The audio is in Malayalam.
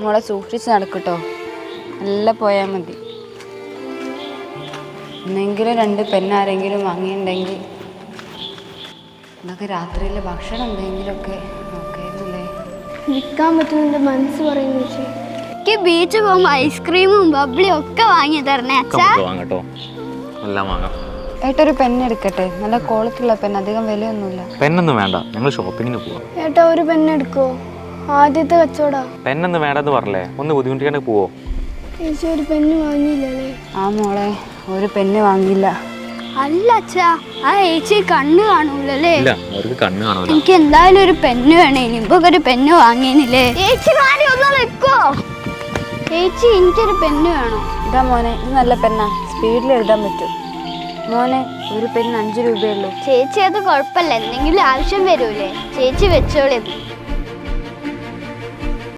മോളെ സൂക്ഷിച്ച് നടക്കട്ടോ, നല്ല പോയാൽ മതി. എന്നെങ്കിലും 2 പെന്നാരെങ്കിലും വാങ്ങിയിട്ടുണ്ടെങ്കിൽ എന്നൊക്കെ രാത്രിയിലെ ഭക്ഷണം എന്തെങ്കിലുമൊക്കെ നോക്കായിരുന്നില്ലേ. വിൽക്കാൻ പറ്റുന്ന മനസ്സ് പറയുന്നു ചേച്ചി. എനിക്ക് ബീച്ച് പോകുമ്പോൾ ഐസ്ക്രീമും ബബ്ലിയും ഒക്കെ വാങ്ങി തരണേ അച്ഛാ. വാങ്ങട്ടോ, എല്ലാം വാങ്ങാം. ഏട്ടൊരു പെണ്ണെടുക്കട്ടെ, നല്ല ക്വാളിറ്റിയുള്ള പെണ്ണ്, അധികം വിലയൊന്നുമില്ല. പെണ്ണൊന്നും വേണ്ട, ഞങ്ങൾ ഷോപ്പിങ്ങിന് പോവാം. ഏട്ടാ ഒരു പെണ്ണെടുക്കോ? ആദ്യത്തെ കച്ചവടാ. പെണ്ണൊന്നും വേണ്ടെന്ന് പറഞ്ഞല്ലേ, ഒന്ന് ബുദ്ധിമുട്ടിക്കാണ്ട് പോവോ? ചേച്ചി ഒരു പെണ്ണ് വാങ്ങിയില്ലല്ലേ? ആ മോളെ, ഒരു പെണ്ണ് വാങ്ങിയില്ല. അല്ല അച്ഛാ, ആ ചേച്ചി കണ്ണ് കാണൂലല്ലേ? ഇല്ല, അവർക്ക് കണ്ണ് കാണൂല. എനിക്ക് എന്തായാലും ഒരു പെണ്ണ് വേണേ. ഇപ്പൊ ഒരു പെണ്ണ് വാങ്ങിയില്ലേ? ചേച്ചിമാരി ഒന്ന് നിൽക്കോ? ചേച്ചി എനിക്കൊരു പെണ്ണ് വേണം. ഇതാ മോനെ, ഇത് നല്ല പെണ്ണാ, സ്പീഡിൽ എഴുതാൻ പറ്റും. മോനെ, ഒരു പെണ്ണ് 5 രൂപയുള്ളൂ. ചേച്ചി അത് കുഴപ്പമില്ല, എന്തെങ്കിലും ആവശ്യം വരൂലേ? ചേച്ചി വെച്ചോളി.